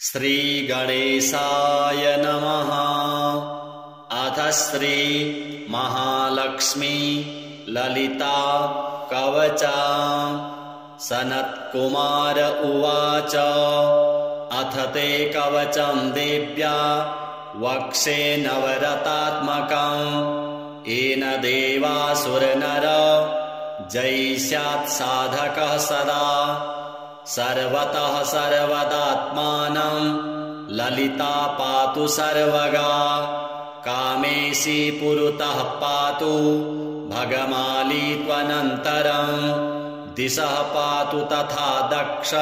श्रीगणेशाय नमः। अथ श्री महालक्ष्मी ललिता कवचा। सनत्कुमार उवाच अथ ते कवचं देव्या वक्षे नवरतात्मकम् येन देवासुरनर जयिष्यात् साधकः सदा। सर्वतः सर्वदात्मानं ललिता पातु सर्वगा। कामेशी पुरतः पातु भगमाली त्वनन्तरम्। दिशः पातु तथा दक्ष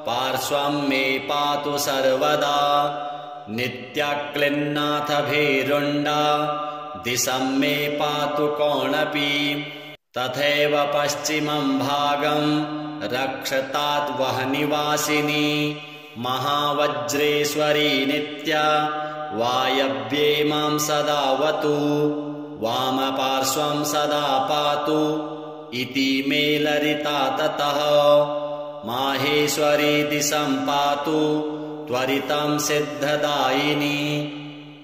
पार्श्वं मे पातु सर्वदा। नित्याक्लिन्नाथ भीरुण्डा दिशं मे पातु कोणपि। तथैव पश्चिमं भागं रक्षतात् वह्निवासिनी। महावज्रेश्वरी नित्या वायव्ये मां सदावतु। वामपार्श्वं सदा पातु इति मे ललिता ततः। माहेश्वरी दिशं पातु त्वरितं सिद्धदायिनी।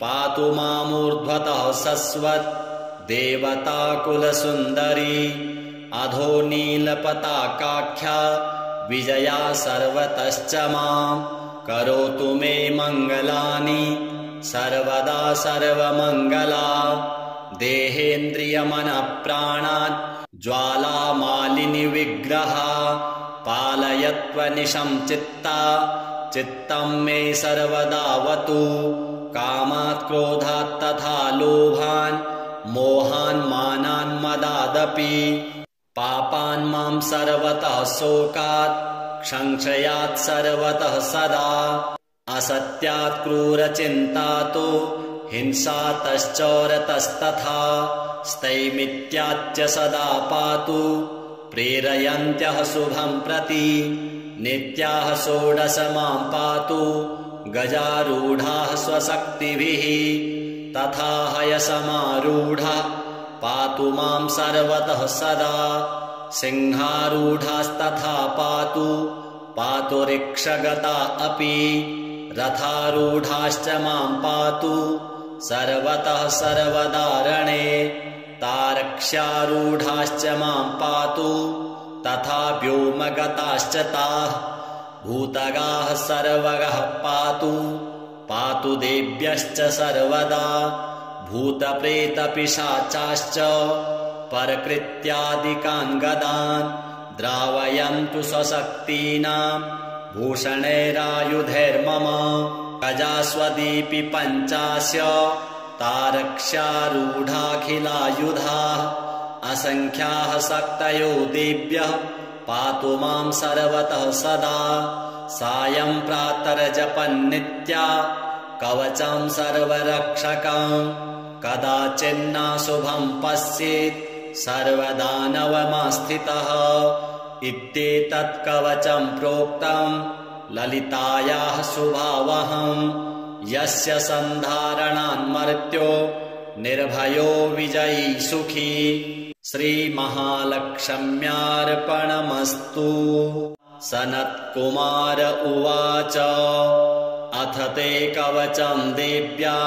पातु मामूर्ध्वतः शश्वत् देवताकुलसुन्दरी। अधो नीलपताकाख्या विजया सर्वतश्च मां। करोतु मे मङ्गलानि सर्वदा सर्वमङ्गला। देहेन्द्रियमनःप्राणान् ज्वालामालिनि विग्रहा। पालयत्वनिशं चित्ता चित्तं मे सर्वदावतु। कामात् क्रोधात् तथा लोभान् मोहान् मानान् मदादपि। पापान् मां सर्वतः शोकात् संशयात् सर्वतः सदा। असत्यात् क्रूरचिन्तातो हिंसातश्चौरतस्तथा। स्थैमित्याच्च सदा पातु प्रेरयन्त्यः शुभं प्रति। नित्याः षोडश मां पातु गजारूढाः स्वशक्तिभिः। तथा हयसमारूढा पातु मां सर्वतः सदा। सिंहारूढास्तथा पातु पातु ऋक्षगता अपि। रथारूढाश्च मां पातु सर्वतः सर्वदारणे। तारक्ष्यारूढाश्च मां पातु तथा व्योमगताश्च ताः। भूतगाः सर्वगः पातु पातु देव्यश्च सर्वदा। भूतप्रेतपिशाचाश्च परकृत्यादिकान् गदान्। द्रावयन्तु स्वशक्तीनां भूषणैरायुधैर्मम। गजास्वदीपि पञ्चास्य तारक्ष्यारूढाखिलायुधाः। असङ्ख्याः शक्तयो देव्यः पातु मां सर्वतः सदा। सायं प्रातर्जपन्नित्या कवचं सर्वरक्षकम्। कदाचिन्नाशुभं पश्येत् सर्वदानवमास्थितः। इत्येतत् कवचं प्रोक्तं ललितायाः शुभावहम्। यस्य सन्धारणान्मर्त्यो निर्भयो विजयी सुखी। श्रीमहालक्ष्म्यार्पणमस्तु। सनत्कुमार उवाच अथ ते कवचं देव्या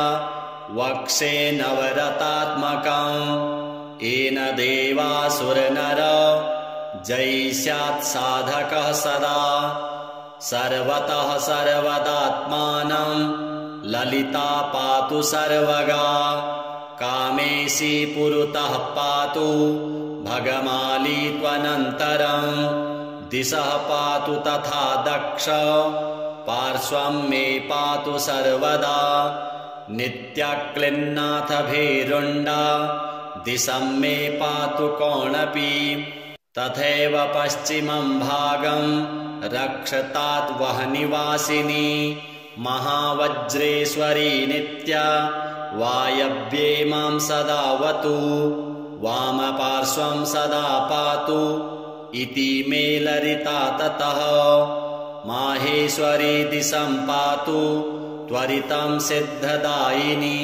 वक्षे नवरतात्मकम् येन देवासुरनर जयिष्यात् साधकः सदा। सर्वतः सर्वदात्मानं ललिता पातु सर्वगा। कामेशी पुरतः पातु भगमाली त्वनन्तरम्। दिशः पातु तथा दक्ष पार्श्वं मे पातु सर्वदा। नित्याक्लिन्नाथ भीरुण्डा दिशं मे पातु कोणपि। तथैव पश्चिमं भागं रक्षतात् वह्निवासिनी। महावज्रेश्वरी नित्या वायव्ये मां सदावतु। वामपार्श्वं सदा पातु इति मे ललिता ततः। माहेश्वरी दिशं पातु त्वरितं सिद्धदायिनी।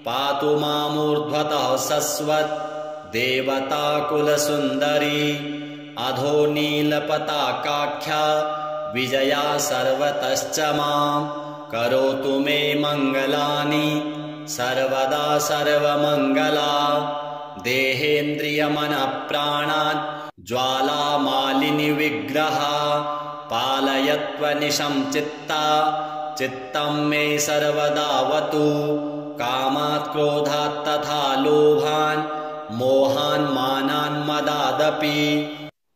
पातु मामूर्ध्वतः शश्वत् देवताकुलसुन्दरी। अधो नीलपताकाख्या विजया सर्वतश्च मां करोतु मे मङ्गलानि सर्वदा सर्वमङ्गला देहेन्द्रियमनःप्राणान् ज्वालामालिनिविग्रह पालयत्वनिशं चित्तं मे सर्वदावतु कामात् क्रोधात् तथा लोभान् मोहान् मानान् मदादपि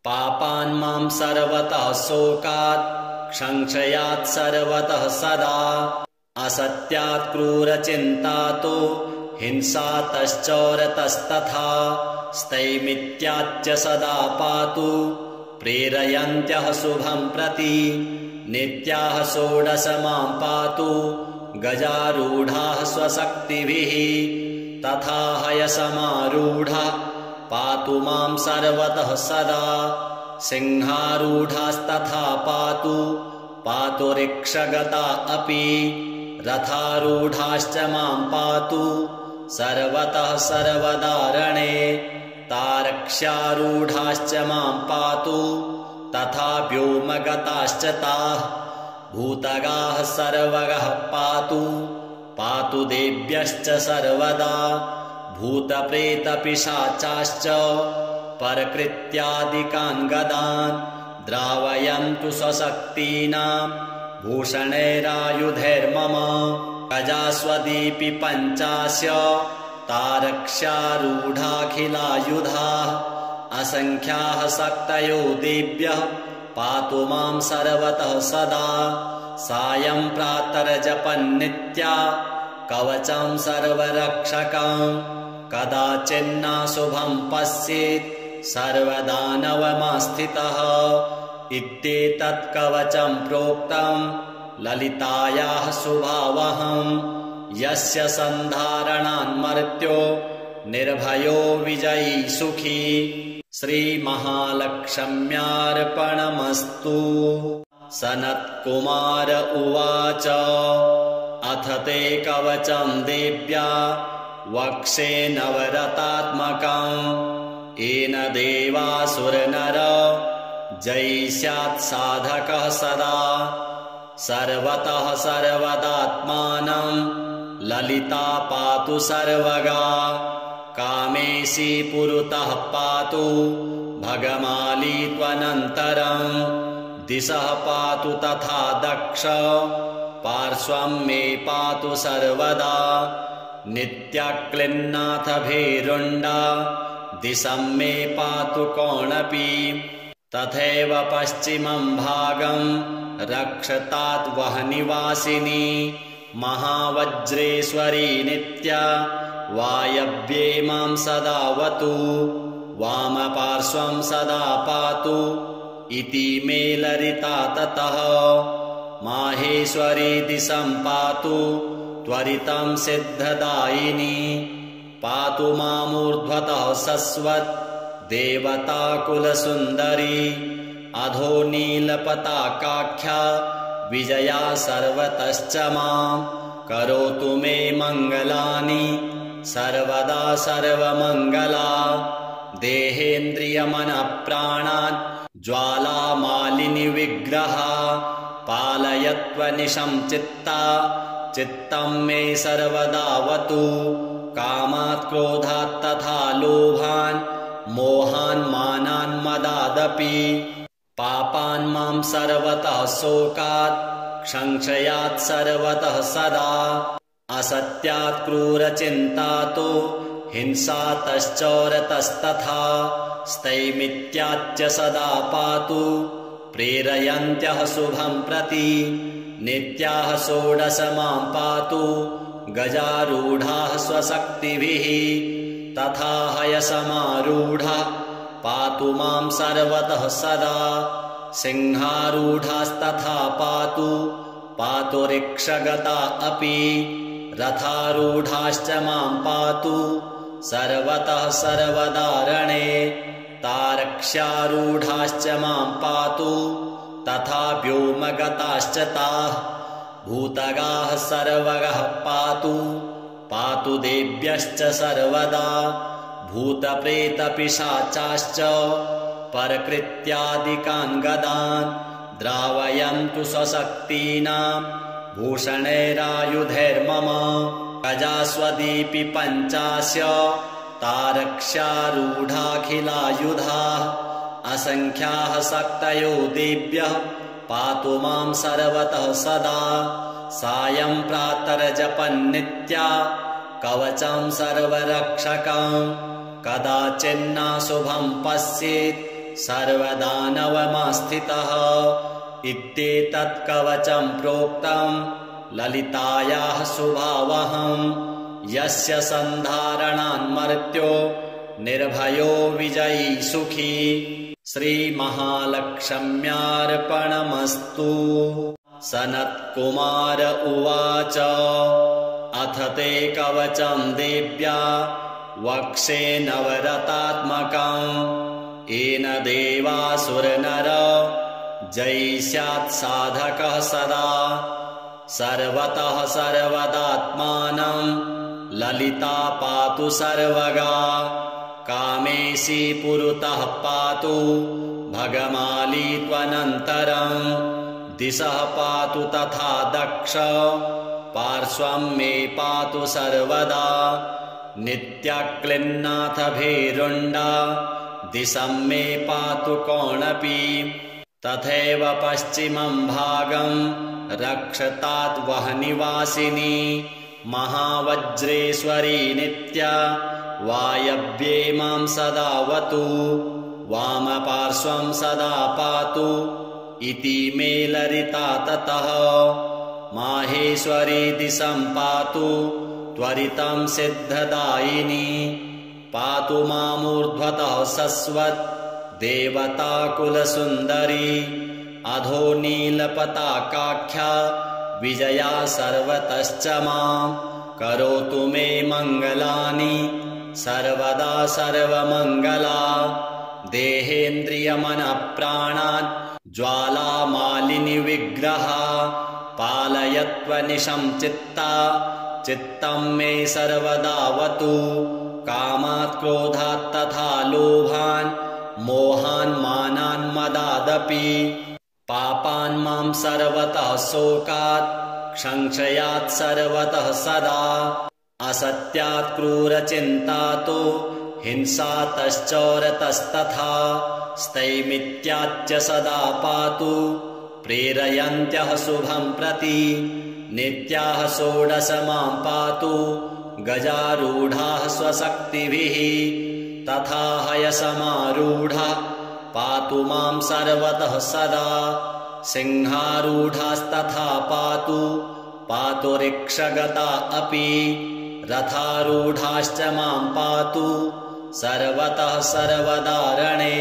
पापान् मां सर्वतः शोकात् संशयात् सर्वतः सदा असत्यात् क्रूरचिन्तातो हिंसातश्चौरतस्तथा स्थैमित्याच्च सदा पातु प्रेरयन्त्यः शुभं प्रति नित्याः षोडश मां पातु गजारूढाः स्वशक्तिभिः तथा हयसमारूढा पातु मां सर्वतः सदा सिंहारूढास्तथा पातु ऋक्षगता अपि रथारूढाश्च मां पातु सर्वतः सर्वदारणे तारक्ष्यारूढाश्च मां पातु तथा व्योमगताश्च ताः भूतगाः सर्वगः पातु देव्यश्च सर्वदा भूतप्रेतपिशाचाश्च परकृत्यादिकान् गदान् द्रावयन्तु स्वशक्तीनां भूषणैरायुधैर्मम गजास्वदीपि पञ्चास्य तारक्ष्यारूढाखिलायुधाः असङ्ख्याः शक्तयो देव्यः पातु मां सर्वतः सदा सायं प्रातर्जपन्नित्या कवचं सर्वरक्षकं कदाचिन्नाशुभं पश्येत् सर्वदानवमास्थितः इत्येतत् कवचं प्रोक्तं ललितायाः शुभावहं यस्य सन्धारणान्मर्त्यो निर्भयो विजयी सुखी श्रीमहालक्ष्म्यार्पणमस्तु। सनत्कुमार उवाच अथ ते कवचं देव्या वक्षे नवरतात्मकं येन देवासुरनर जयी स्यात् साधकः सदा सर्वतः सर्वदात्मानं ललिता पातु सर्वगा कामेशी पुरतः पातु भगमाली त्वनन्तरं दिशः पातु तथा दक्ष पार्श्वं मे पातु सर्वदा नित्याक्लिन्नाथ भीरुण्डा दिशं मे पातु कोणपि तथैव पश्चिमं भागं रक्षतात् वहनिवासिनी महावज्रेश्वरी नित्या वायव्ये मां सदावतु वामपार्श्वं सदा पातु इति मे ललिता ततः माहेश्वरी दिशं पातु त्वरितं सिद्धदायिनी पातु मामूर्ध्वतः शश्वत् देवताकुलसुन्दरी अधो नीलपताकाख्या विजया सर्वतश्च मां करोतु मे मङ्गलानि सर्वदा सर्वमङ्गला देहेन्द्रियमनःप्राणान् ज्वालामालिनिविग्रह पालयत्वनिशं चित्तं मे सर्वदावतु कामात् क्रोधात् तथा लोभान् मोहान् मानान् मदादपि पापान् मां सर्वतः शोकात् संशयात् सर्वतः सदा असत्यात् क्रूरचिन्तातो हिंसातश्चौरतस्तथा स्थैमित्याच्च सदा पातु प्रेरयन्त्यः शुभं प्रति नित्याः षोडश मां पातु गजारूढाः स्वशक्तिभिः तथा हयसमारूढा पातु मां सर्वतः सदा सिंहारूढास्तथा पातु ऋक्षगता अपि रथारूढाश्च मां पातु सर्वतः सर्वदारणे तारक्ष्यारूढाश्च मां पातु तथा व्योमगताश्च ताः भूतगाः सर्वगः पातु देव्यश्च सर्वदा भूतप्रेतपिशाचाश्च परकृत्यादिकान् गदान् द्रावयन्तु स्वशक्तीनां भूषणैरायुधैर्मम गजास्वदीपि पञ्चास्य तारक्ष्यारूढाखिलायुधाः असङ्ख्याः शक्तयो देव्यः पातु मां सर्वतः सदा सायं प्रातर्जपन्नित्या कवचं सर्वरक्षकं कदाचिन्नाशुभं पश्येत् सर्वदानवमास्थितः इत्येतत् कवचं प्रोक्तं ललितायाः शुभावहं यस्य सन्धारणान्मर्त्यो निर्भयो विजयी सुखी श्रीमहालक्ष्म्यार्पणमस्तु। सनत्कुमार उवाच अथ ते कवचं देव्या वक्षे नवरतात्मकम् येन देवासुरनर जयिष्यात् साधकः सदा सर्वतः सर्वदात्मानं ललिता पातु सर्वगा कामेशी पुरतः पातु भगमाली त्वनन्तरं दिशः पातु तथा दक्ष पार्श्वं मे पातु सर्वदा नित्याक्लिन्नाथ भीरुण्डा दिशं मे पातु कोणपि तथैव पश्चिमं भागं रक्षतात् वहनिवासिनी महावज्रेश्वरी नित्या वायव्ये मां सदावतु वामपार्श्वं सदा पातु इति मे ललिता ततः माहेश्वरी दिशं पातु त्वरितं सिद्धदायिनी पातु मामूर्ध्वतः शश्वत् देवताकुलसुन्दरी अधो नीलपताकाख्या विजया सर्वतश्च मां करोतु मे मङ्गलानि सर्वदा सर्वमङ्गला देहेन्द्रियमनप्राणान् ज्वालामालिनि विग्रहा पालयत्वनिशं चित्ता चित्तं मे सर्वदावतु कामात् क्रोधात् तथा लोभान् मोहान् मानान् मदादपि पापान् मां सर्वतः शोकात् संशयात् सर्वतः सदा असत्यात् क्रूरचिन्तातो हिंसातश्चौरतस्तथा स्थैमित्याच्च सदा पातु प्रेरयन्त्यः शुभं प्रति नित्याः षोडश मां पातु गजारूढाः स्वशक्तिभिः तथा हयसमारूढा पातु मां सर्वतः सदा सिंहारूढास्तथा पातु पातु रिक्षगता अपि रथारूढाश्च मां पातु सर्वतः सर्वदारणे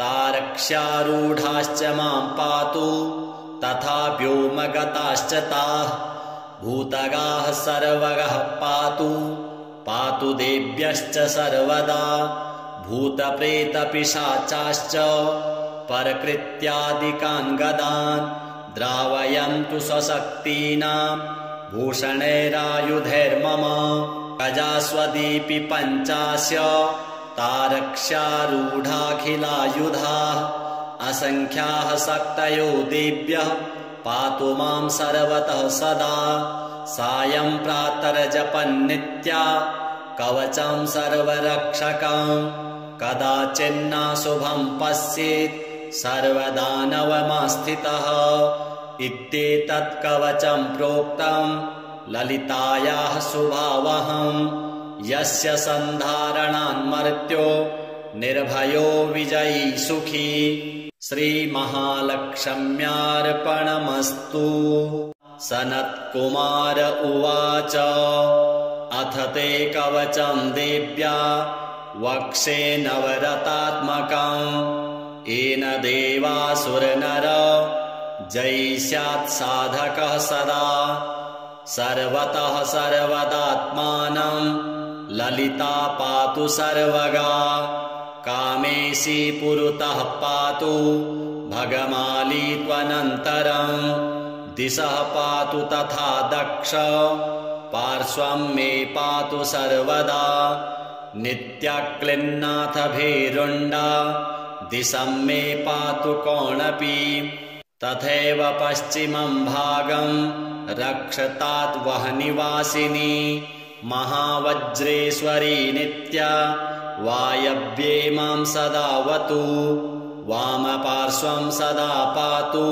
तारक्ष्यारूढाश्च मां पातु तथा व्योमगताश्च ताः भूतगाः सर्वगः पातु पातु देव्यश्च सर्वदा भूतप्रेतपिशाचाश्च परकृत्यादिकान् गदान् द्रावयन्तु स्वशक्तीनां भूषणैरायुधैर्मम गजास्वदीपि पञ्चास्य तारक्ष्यारूढाखिलायुधाः असङ्ख्याः शक्तयो देव्यः पातु मां सर्वतः सदा सायं प्रातर्जपन्नित्या कवचं सर्वरक्षकं कदाचिन्नाशुभं पश्येत् सर्वदानवमास्थितः इत्येतत् कवचं प्रोक्तं ललितायाः शुभावहं यस्य सन्धारणान्मर्त्यो निर्भयो विजयी सुखी श्रीमहालक्ष्म्यार्पणमस्तु। सनत्कुमार उवाच अथ ते कवचं देव्या वक्षे नवरतात्मकं येन देवासुरनर जयिष्यात् साधकः सदा सर्वतः सर्वदात्मानं ललिता पातु सर्वगा कामेशी पुरतः पातु भगमाली त्वनन्तरं दिशः पातु तथा दक्ष पार्श्वं मे पातु सर्वदा नित्याक्लिन्नाथ भीरुण्डा दिशं मे पातु कोणपि तथैव पश्चिमं भागं रक्षतात् वह्निवासिनी महावज्रेश्वरी नित्या वायव्ये मां सदावतु वामपार्श्वं सदा पातु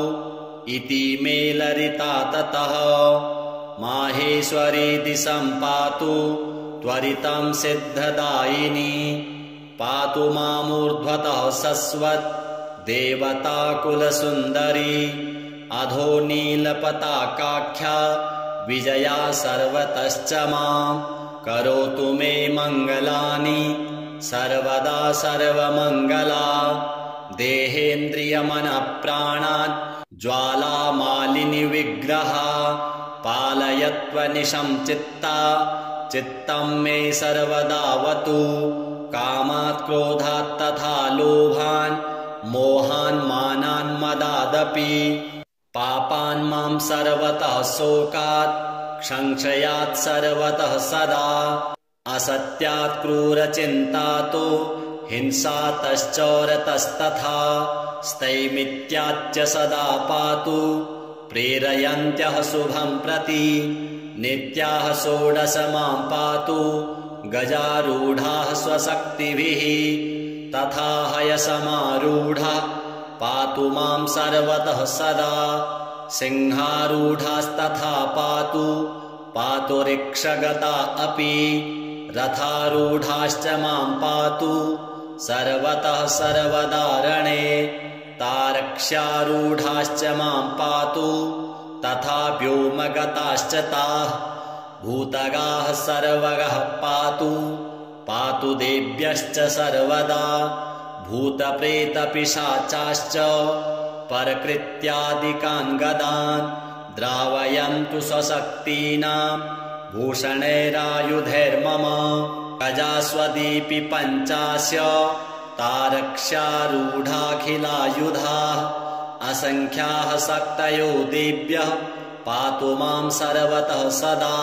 इति मे ललिता ततः माहेश्वरी दिशं पातु त्वरितं सिद्धदायिनी पातु मामूर्ध्वतः शश्वत् देवताकुलसुन्दरी अधो नीलपताकाख्या विजया सर्वतश्च मां करोतु मे मङ्गलानि सर्वदा सर्वमङ्गला देहेन्द्रियमनःप्राणान् ज्वालामालिनि विग्रहा पालयत्वनिशं चित्ता चित्तं मे सर्वदावतु कामात् क्रोधात् तथा लोभान् मोहान् मानान् मदादपि पापान् मां सर्वतः शोकात् संशयात् सर्वतः सदा असत्यात् क्रूरचिन्तातो हिंसातश्चौरतस्तथा स्थैमित्याच्च सदा पातु प्रेरयन्त्यः शुभं प्रति नित्याः षोडश मां पातु गजारूढाः स्वशक्तिभिः तथा हयसमारूढा पातु मां सर्वतः सदा सिंहारूढास्तथा पातु पातु रिक्षगता अपि रथारूढाश्च मां पातु सर्वतः सर्वदारणे तारक्ष्यारूढाश्च मां पातु तथा व्योमगताश्च ताः भूतगाः सर्वगः पातु पातु देव्यश्च सर्वदा भूतप्रेतपिशाचाश्च परकृत्यादिकान् गदान् द्रावयन्तु स्वशक्तीनां भूषणैरायुधैर्मम गजास्वदीपि पञ्चास्य तारक्ष्यारूढाखिलायुधाः असङ्ख्याः शक्तयो देव्यः पातु मां सर्वतः सदा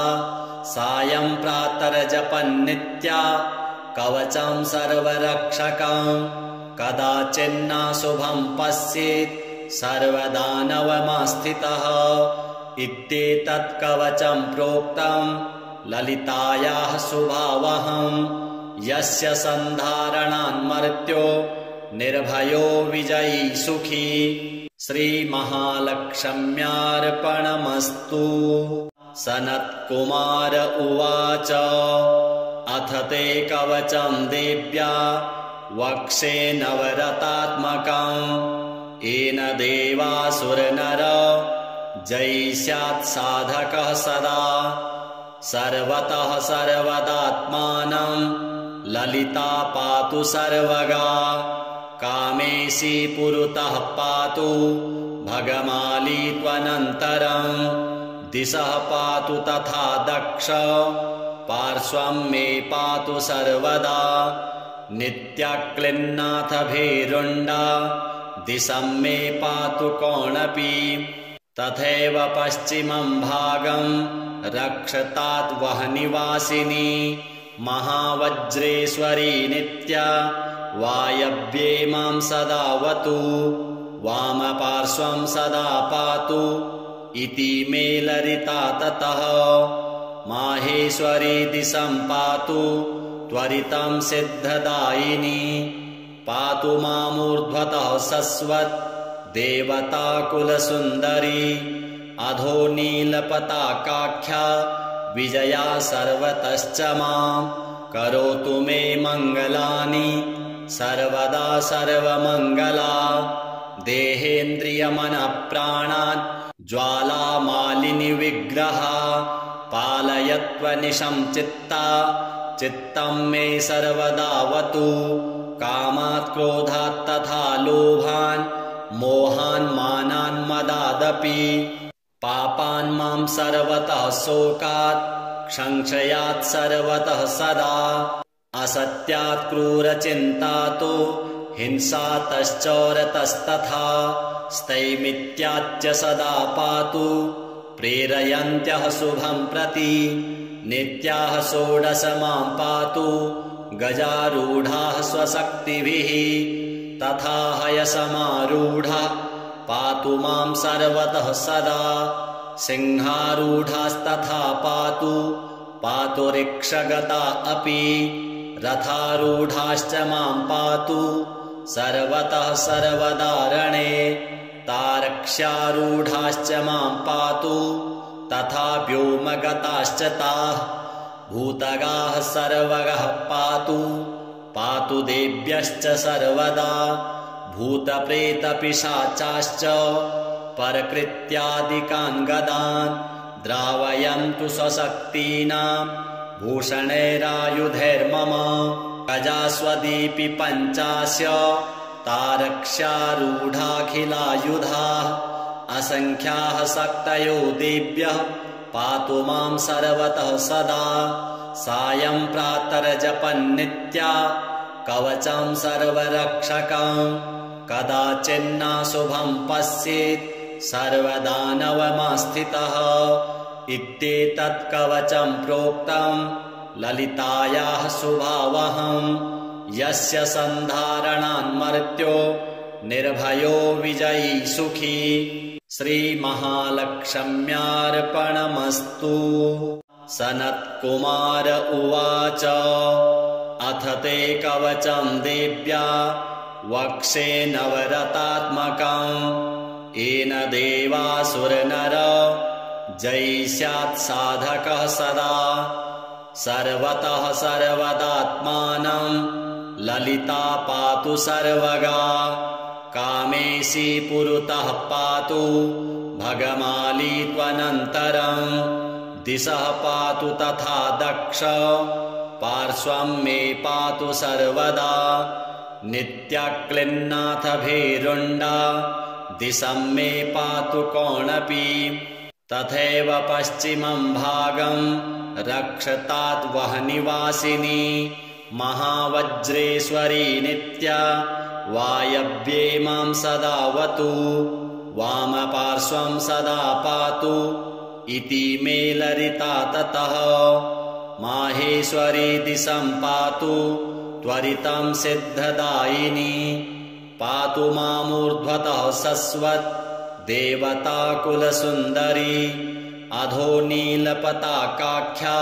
सायं प्रातर्जपन्नित्या कवचं सर्वरक्षकं कदाचिन्नाशुभं पश्येत् सर्वदानवमास्थितः इत्येतत् कवचं प्रोक्तं ललितायाः शुभावहं यस्य सन्धारणान्मर्त्यो निर्भयो विजयी सुखी श्रीमहालक्ष्म्यार्पणमस्तु। सनत्कुमार उवाच अथ ते कवचं देव्या वक्षे नवरतात्मकम् येन देवासुरनर जयिष्यात् साधकः सदा सर्वतः सर्वदात्मानं ललिता पातु सर्वगा कामेशी पुरतः पातु भगमाली त्वनन्तरं दिशः पातु तथा दक्ष पार्श्वं मे पातु सर्वदा नित्याक्लिन्नाथ भैरुण्डा दिशं मे पातु कोणपि तथैव पश्चिमं भागं रक्षतात् वह्निवासिनी महावज्रेश्वरी नित्या वायव्ये मां सदावतु वामपार्श्वं सदा पातु इति मे ललिता ततः माहेश्वरी दिशं पातु त्वरितं सिद्धदायिनी पातु मामूर्ध्वतः शश्वत् देवताकुलसुन्दरी अधो नीलपताकाख्या विजया सर्वतश्च मां करोतु मे मङ्गलानि सर्वदा सर्वमङ्गला देहेन्द्रियमनःप्राणान् ज्वालामालिनि विग्रहा पालयत्वनिशं चित्ता चित्तं मे सर्वदावतु कामात् क्रोधात् तथा लोभान् मोहान् मानान् मदादपि पापान् मां सर्वतः शोकात् संशयात् सर्वतः सदा असत्यात् क्रूरचिन्तातो हिंसातश्चौरतस्तथा स्थैमित्याच्च सदा पातु प्रेरयन्त्यः शुभं प्रति नित्याः षोडश मां पातु गजारूढाः स्वशक्तिभिः तथा हयसमारूढा पातु मां सर्वतः सदा। सिंहारूढास्तथा पातु रिक्षगता अपि। रथारूढाश्च मां पातु सर्वतः सर्वदारणे। तारक्ष्यारूढाश्च मां पातु तथा व्योमगताश्च ताः। भूतगाः सर्वगः पातु देव्यश्च सर्वदा। भूतप्रेतपिशाचाश्च परकृत्यादिकान् गदान्। द्रावयन्तु स्वशक्तीनां भूषणैरायुधैर्मम। गजास्वदीपि पञ्चास्य तारक्ष्यारूढाखिलायुधाः। असङ्ख्याः शक्तयो देव्यः पातु मां सर्वतः सदा। सायं प्रातर्जपन्नित्या कवचं सर्वरक्षकं। कदाचिन्नाशुभं पश्येत् सर्वदानवमास्थितः। इत्येतत् कवचं प्रोक्तं ललितायाः शुभावहम्। यस्य सन्धारणान्मर्त्यो निर्भयो विजयी सुखी। श्रीमहालक्ष्म्यार्पणमस्तु। सनत्कुमार उवाच अथ ते कवचं देव्या वक्षे नवरतात्मकम्। येन देवासुरनर जयिष्यात् साधकः सदा। सर्वतः सर्वदात्मानं ललिता पातु सर्वगा। कामेशी पुरतः पातु भगमाली त्वनन्तरम्। दिशः पातु तथा दक्ष पार्श्वं मे पातु सर्वदा। नित्याक्लिन्नाथ भीरुण्डा दिशं मे पातु कोणपि। तथैव पश्चिमं भागं रक्षतात् वह्निवासिनी। महावज्रेश्वरी नित्या वायव्ये मां सदावतु। वामपार्श्वं सदा पातु इति मे ललिता ततः। माहेश्वरी दिशं पातु त्वरितं सिद्धदायिनी। पातु मामूर्ध्वतः शश्वत् देवताकुलसुन्दरी। अधो नीलपताकाख्या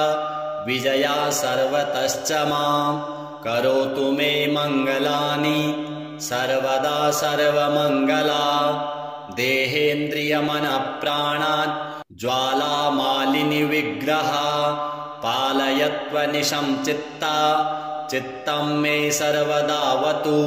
विजया सर्वतश्च मां। करोतु मे मङ्गलानि सर्वदा सर्वमङ्गला। देहेन्द्रियमनःप्राणान् ज्वालामालिनि विग्रहा। पालयत्वनिशं चित्तं मे सर्वदावतु।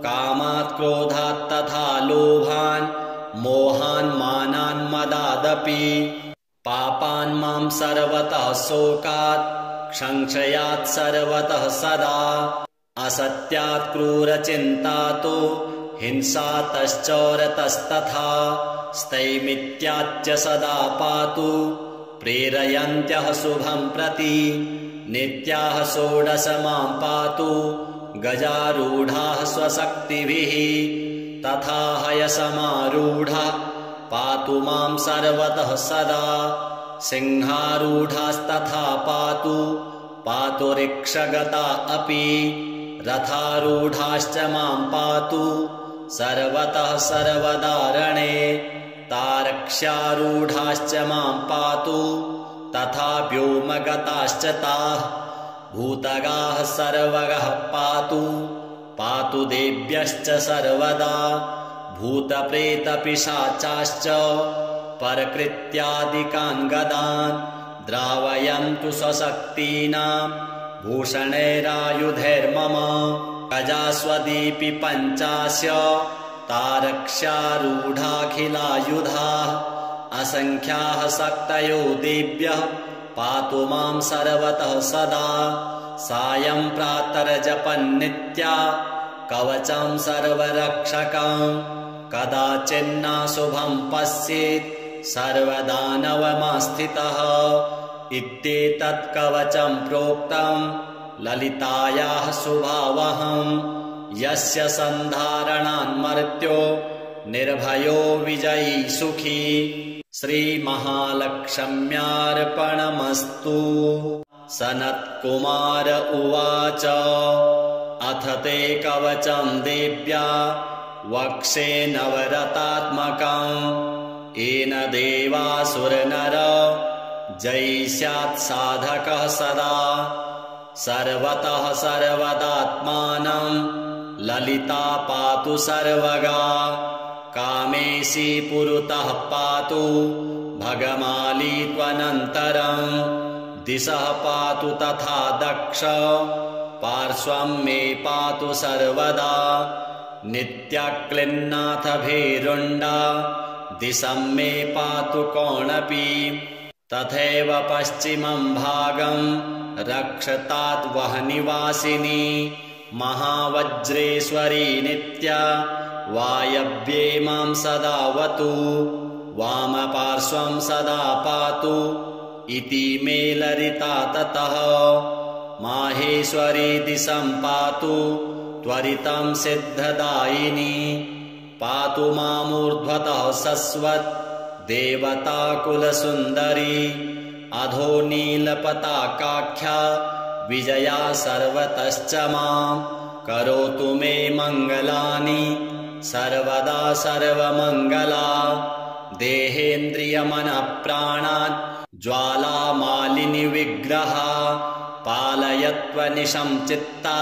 कामात् क्रोधात् तथा लोभान् मोहान् मानान् मदादपि। पापान् मां सर्वतः शोकात् संशयात् सर्वतः सदा। असत्यात् क्रूरचिन्तातो हिंसातश्चोरतस्तथा। स्थैमित्याच्च सदा पातु प्रेरयन्त्यः शुभं प्रति। नित्याः षोडश मां पातु गजारूढाः स्वशक्तिभिः। तथा हयसमारूढा पातु मां सर्वतः सदा। सिंहारूढास्तथा पातु रिक्षगता अपि। रथारूढाश्च मां पातु सर्वतः सर्वदारणे। तारक्ष्यारूढाश्च मां पातु तथा व्योमगताश्च ताः। भूतगाः सर्वगः पातु देव्यश्च सर्वदा। भूतप्रेतपिशाचाश्च परकृत्यादिकान् गदान्। द्रावयन्तु स्वशक्तीनां भूषणैरायुधैर्मम। गजास्वदीपि पञ्चास्य तारक्ष्यारूढाखिलायुधाः। असङ्ख्याः शक्तयो देव्यः पातु मां सर्वतः सदा। सायं प्रातर्जपन्नित्या कवचं सर्वरक्षकं। कदाचिन्नाशुभं पश्येत् सर्वदानवमास्थितः। इत्येतत् कवचं प्रोक्तं ललितायाः शुभावहम्। यस्य सन्धारणान्मर्त्यो निर्भयो विजयी सुखी। श्रीमहालक्ष्म्यार्पणमस्तु। सनत्कुमार उवाच अथ ते कवचं देव्या वक्षे नवरतात्मकम् येन देवासुरनर जयिष्यात् साधकः सदा सर्वतः सर्वदात्मानं ललिता पातु सर्वगा कामेशी पुरतः पातु भगमाली त्वनन्तरं दिशः पातु तथा दक्ष पार्श्वं मे पातु सर्वदा नित्याक्लिन्नाथ भीरुण्डा दिशं मे पातु कोणपि तथैव पश्चिमं भागं रक्षतात् वह्निवासिनी महावज्रेश्वरी नित्या वायव्ये मां सदावतु वामपार्श्वं सदा पातु इति मे ललिता ततः माहेश्वरी दिशं पातु त्वरितं सिद्धदायिनी पातु मामूर्ध्वतः सस्वत् देवताकुलसुन्दरी अधो नीलपताकाख्या विजया सर्वतश्च मां करोतु मे मङ्गलानि सर्वदा सर्वमङ्गला देहेन्द्रियमनःप्राणान् ज्वालामालिनि विग्रहा पालयत्वनिशं चित्ता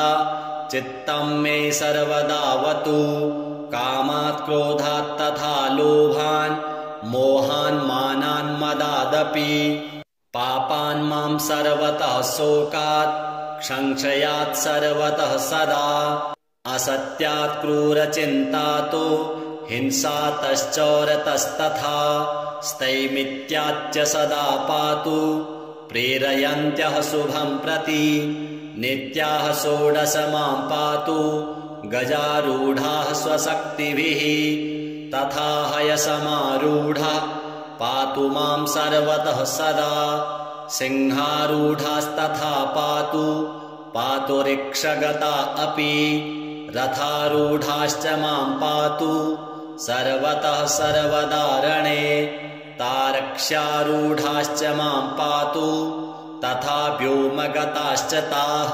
चित्तं मे सर्वदावतु कामात् क्रोधात् तथा लोभान् मोहान् मानान् मदादपि पापान् मां सर्वतः शोकात् संशयात् सर्वतः सदा असत्यात् क्रूरचिन्तातो हिंसातश्चौरतस्तथा स्थैमित्याच्च सदा पातु प्रेरयन्त्यः शुभं प्रति नित्याः षोडश मां पातु गजारूढाः स्वशक्तिभिः तथा हयसमारूढा पातु मां सर्वतः सदा सिंहारूढास्तथा पातु पातु रिक्षगता अपि रथारूढाश्च मां पातु सर्वतः सर्वदारणे तारक्ष्यारूढाश्च मां पातु तथा व्योमगताश्च ताः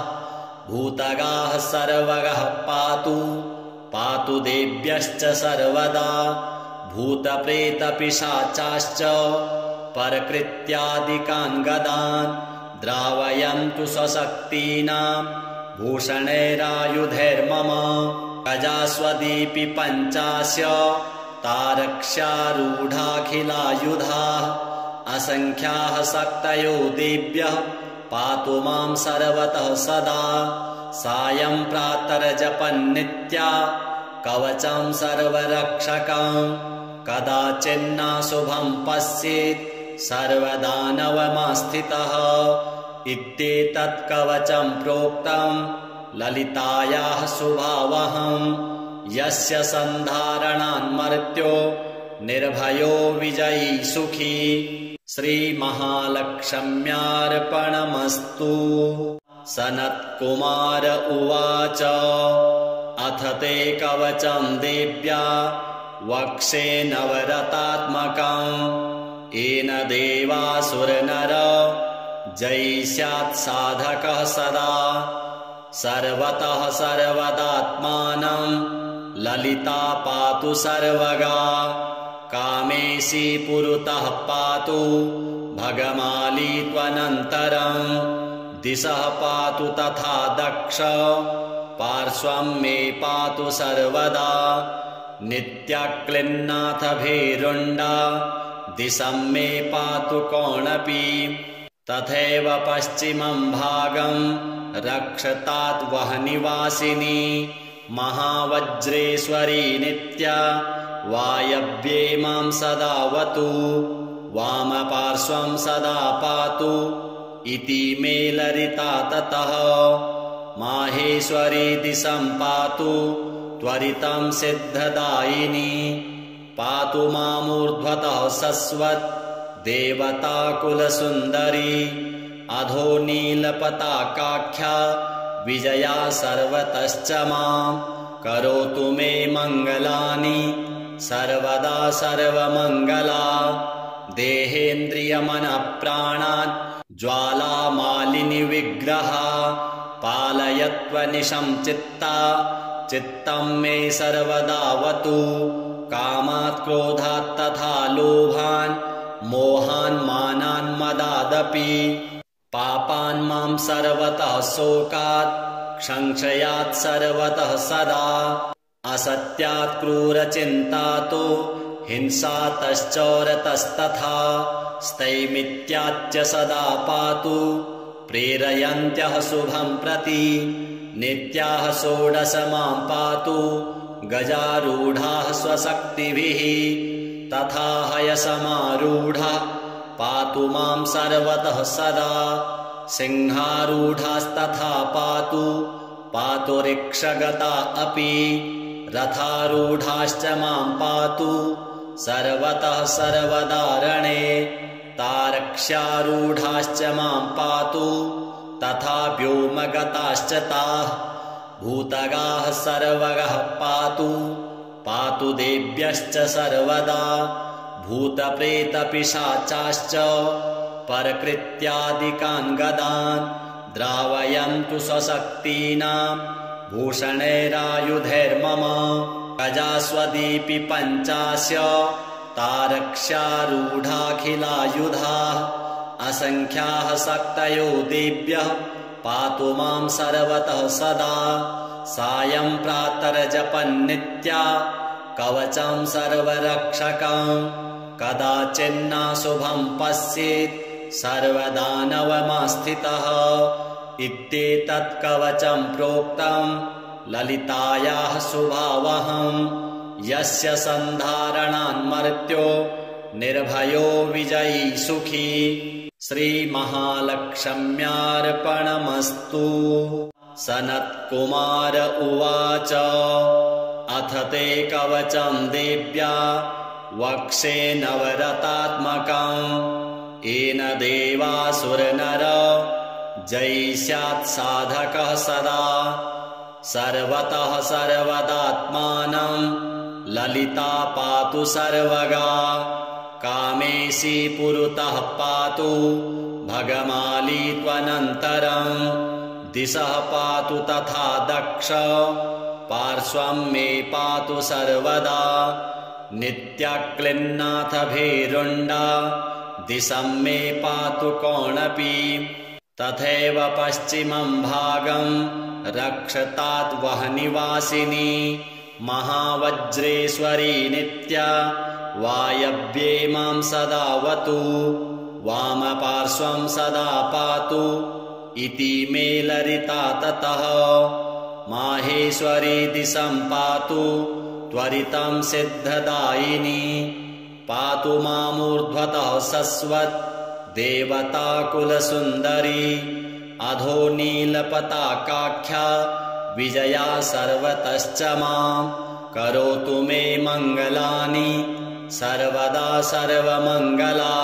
भूतगाः सर्वगः पातु पातु देव्यश्च सर्वदा भूतप्रेतपिशाचाश्च परकृत्यादिकान् गदान् द्रावयन्तु स्वशक्तीनां भूषणैरायुधैर्मम गजास्वदीपि पञ्चास्य तारक्ष्यारूढाखिलायुधाः असङ्ख्याः शक्तयो देव्यः पातु मां सर्वतः सदा सायं प्रातर्जपन्नित्या कवचं सर्वरक्षकं कदाचिन्नाशुभं पश्येत् सर्वदानवमास्थितः इत्येतत् कवचं प्रोक्तं ललितायाः शुभावहं यस्य सन्धारणान्मर्त्यो निर्भयो विजयी सुखी श्रीमहालक्ष्म्यार्पणमस्तु। सनत्कुमार उवाच अथ ते कवचं देव्या वक्षे नवरतात्मकं येन देवासुरनर जयिष्यात् साधकः सदा सर्वतः सर्वदात्मानं ललिता पातु सर्वगा कामेशी पुरतः पातु भगमाली त्वनन्तरं दिशः पातु तथा दक्ष पार्श्वं मे पातु सर्वदा नित्याक्लिन्नाथ भीरुण्डा दिशं मे पातु कोणपि तथैव पश्चिमं भागं रक्षतात् वह्निवासिनी महावज्रेश्वरी नित्या वायव्ये मां सदावतु वामपार्श्वं सदा पातु इति मे ललिता ततः माहेश्वरी दिशं पातु त्वरितं सिद्धदायिनी पातु मामूर्ध्वतः सस्वत् देवताकुलसुन्दरी अधो नीलपताकाख्या विजया सर्वतश्च मां करोतु मे मङ्गलानि सर्वदा सर्वमङ्गला देहेन्द्रियमनःप्राणान् ज्वालामालिनि विग्रहा पालयत्वनिशं चित्ता चित्तं मे सर्वदावतु कामात् क्रोधात् तथा लोभान् मोहान् मानान् मदादपि पापान् मां सर्वतः शोकात् संशयात् सर्वतः सदा असत्यात् क्रूरचिन्तातो हिंसातश्चौरतस्तथा स्थैमित्याच्च सदा पातु प्रेरयन्त्यः शुभं प्रति नित्याः षोडश मां पातु गजारूढाः स्वशक्तिभिः तथा हयसमारूढा पातु मां सर्वतः सदा सिंहारूढास्तथा पातु पातु रिक्षगता अपि रथारूढाश्च मां पातु सर्वतः सर्वदारणे तारक्ष्यारूढाश्च मां पातु तथा व्योमगताश्च ताः भूतगाः सर्वगः पातु पातु देव्यश्च सर्वदा भूतप्रेतपिशाचाश्च परकृत्यादिकान् गदान् द्रावयन्तु स्वशक्तीनां भूषणैरायुधैर्मम गजास्वदीपि पञ्चास्य तारक्ष्यारूढाखिलायुधाः असङ्ख्याः शक्तयो देव्यः पातु मां सर्वतः सदा सायं प्रातर्जपन्नित्या कवचं सर्वरक्षकं कदाचिन्नाशुभं पश्येत् सर्वदानवमास्थितः इत्येतत् कवचं प्रोक्तं ललितायाः शुभावहं यस्य सन्धारणान्मर्त्यो निर्भयो विजयी सुखी श्रीमहालक्ष्म्यार्पणमस्तु। सनत्कुमार उवाच अथ ते कवचं देव्या वक्षे नवरतात्मकम् येन देवासुरनर जयिष्यात् साधकः सदा सर्वतः सर्वदात्मानं ललिता पातु सर्वगा कामेशी पुरतः पातु भगमाली त्वनन्तरं दिशः पातु तथा दक्ष पार्श्वं मे पातु सर्वदा नित्यक्लिन्नाथ भीरुण्डा दिशं मे पातु कोणपि तथैव पश्चिमं भागं रक्षतात् वह्निवासिनी महावज्रेश्वरी नित्या वायव्ये मां सदावतु वामपार्श्वं सदा पातु इति मे ललिता ततः माहेश्वरी दिशं पातु त्वरितं सिद्धदायिनी पातु मामूर्ध्वतः शश्वत् देवताकुलसुन्दरी अधो नीलपताकाख्या विजया सर्वतश्च मां करोतु मे मङ्गलानि सर्वदा सर्वमङ्गला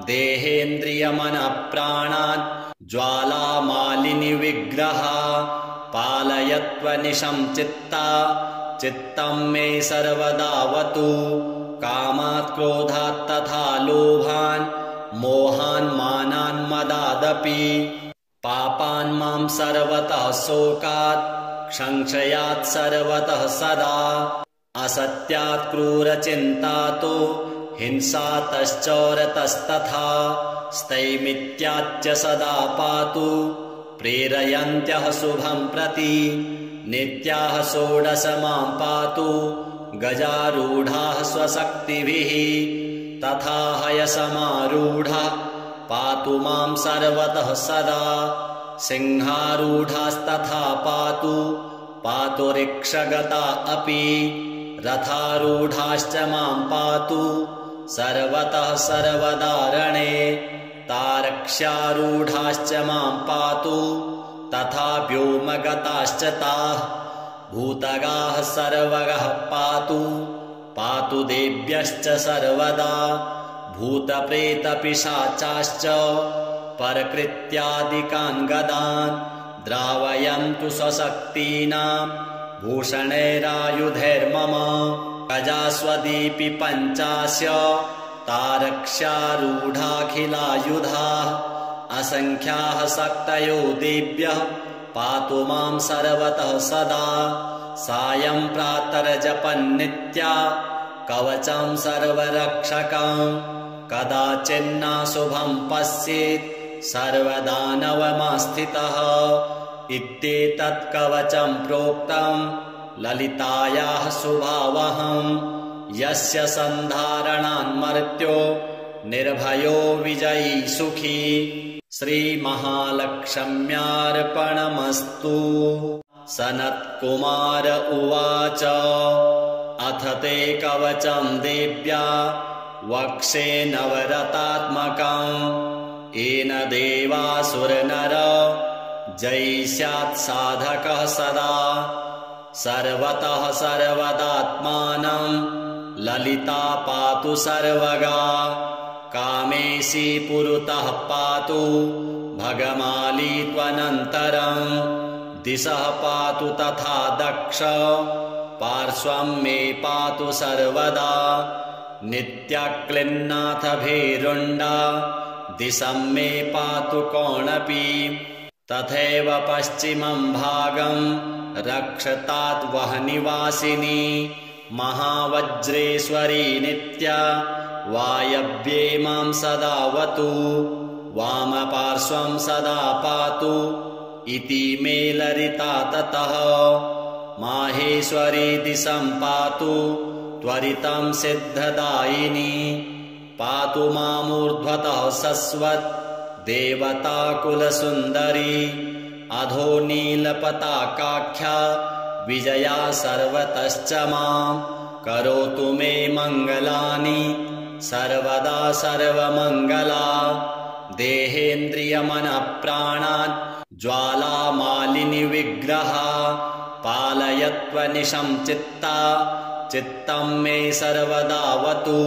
देहेन्द्रियमनःप्राणान् ज्वालामालिनि विग्रहा पालयत्वनिशं चित्ता चित्तं मे सर्वदावतु कामात् क्रोधात् तथा लोभान् मोहान् मानान् मदादपि पापान् मां सर्वतः शोकात् संशयात् सर्वतः सदा असत्यात् क्रूरचिन्तातो हिंसातश्चौरतस्तथा स्थैमित्याच्च सदा पातु प्रेरयन्त्यः शुभं प्रति नित्याः षोडश मां पातु गजारूढाः स्वशक्तिभिः तथा हयसमारूढा पातु मां सर्वतः सदा सिंहारूढास्तथा पातु पातु रिक्षगता अपि रथारूढाश्च मां पातु सर्वतः सर्वदारणे तारक्ष्यारूढाश्च मां पातु तथा व्योमगताश्च ताः भूतगाः सर्वगः पातु पातु देव्यश्च सर्वदा भूतप्रेतपिशाचाश्च परकृत्यादिकान् गदान् द्रावयन्तु स्वशक्तीनां भूषणैरायुधैर्मम गजास्वदीपि पञ्चास्य तारक्ष्यारूढाखिलायुधाः असङ्ख्याः शक्तयो देव्यः पातु मां सर्वतः सदा सायं प्रातर्जपन्नित्या कवचं सर्वरक्षकं कदाचिन्नाशुभं पश्येत् सर्वदानवमास्थितः इत्येतत् कवचं प्रोक्तं ललितायाः शुभावहं यस्य सन्धारणान्मर्त्यो निर्भयो विजयी सुखी। श्रीमहालक्ष्म्यार्पणमस्तु। सनत्कुमार उवाच अथ ते कवचं देव्या वक्षे नवरतात्मकम् येन देवासुरनर जयी स्यात् साधकः सदा सर्वतः सर्वदात्मानं ललिता पातु सर्वगा कामेशी पुरतः पातु भगमाली त्वनन्तरं दिशः पातु तथा दक्ष पार्श्वं मे पातु सर्वदा नित्याक्लिन्नाथ भीरुण्डा दिशं मे पातु कोणपि तथैव पश्चिमं भागं रक्षतात् वह्निवासिनी महावज्रेश्वरी नित्या वायव्ये मां सदावतु वामपार्श्वं सदा पातु इति मे ललिता ततः माहेश्वरी दिशं पातु त्वरितं सिद्धदायिनी पातु मामूर्ध्वतः शश्वत् देवताकुलसुन्दरी अधो नीलपताकाख्या विजया सर्वतश्च मां करोतु मे मङ्गलानि सर्वदा सर्वमङ्गला देहेन्द्रियमनःप्राणान् ज्वालामालिनि विग्रहा पालयत्वनिशं चित्ता चित्तं मे सर्वदावतु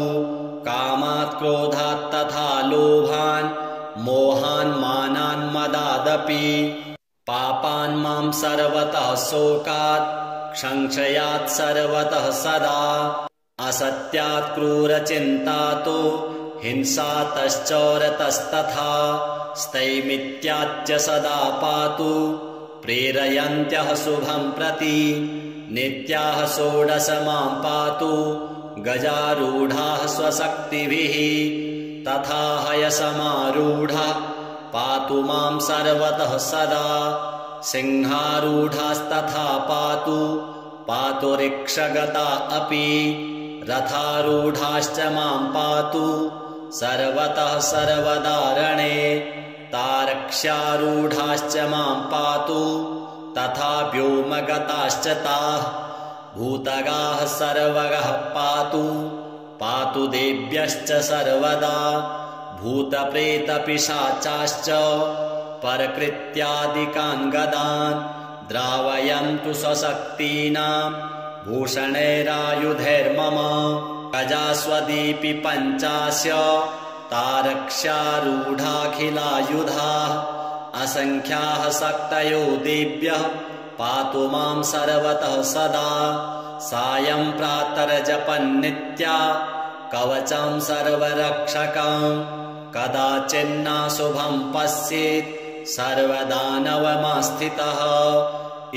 कामात् क्रोधात् तथा लोभान् मोहान् मानान् मदादपि पापान् मां सर्वतः शोकात् संशयात् सर्वतः सदा असत्यात् क्रूरचिन्तातो हिंसातश्चोरतस्तथा स्थैमित्याच्च सदा पातु प्रेरयन्त्यः शुभं प्रति नित्याः षोडश मां पातु गजारूढाः स्वशक्तिभिः तथा हयसमारूढा पातु मां सर्वतः सदा सिंहारूढास्तथा पातु पातु रिक्षगता अपि रथारूढाश्च मां पातु सर्वतः सर्वदारणे तारक्ष्यारूढाश्च मां पातु तथा व्योमगताश्च ताः भूतगाः सर्वगः पातु पातु देव्यश्च सर्वदा भूतप्रेतपिशाचाश्च परकृत्यादिकान् गदान् द्रावयन्तु स्वशक्तीनां भूषणैरायुधैर्मम गजास्वदीपि पञ्चास्य तारक्ष्यारूढाखिलायुधाः असङ्ख्याः शक्तयो देव्यः पातु मां सर्वतः सदा सायं प्रातर्जपन्नित्या कवचं सर्वरक्षकं कदाचिन्नाशुभं पश्येत् सर्वदानवमास्थितः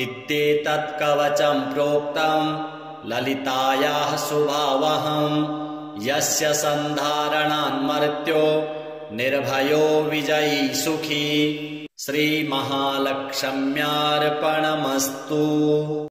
इत्येतत् कवचं प्रोक्तं ललितायाः शुभावहं यस्य सन्धारणान्मर्त्यो निर्भयो विजयी सुखी। श्रीमहालक्ष्म्यार्पणमस्तु।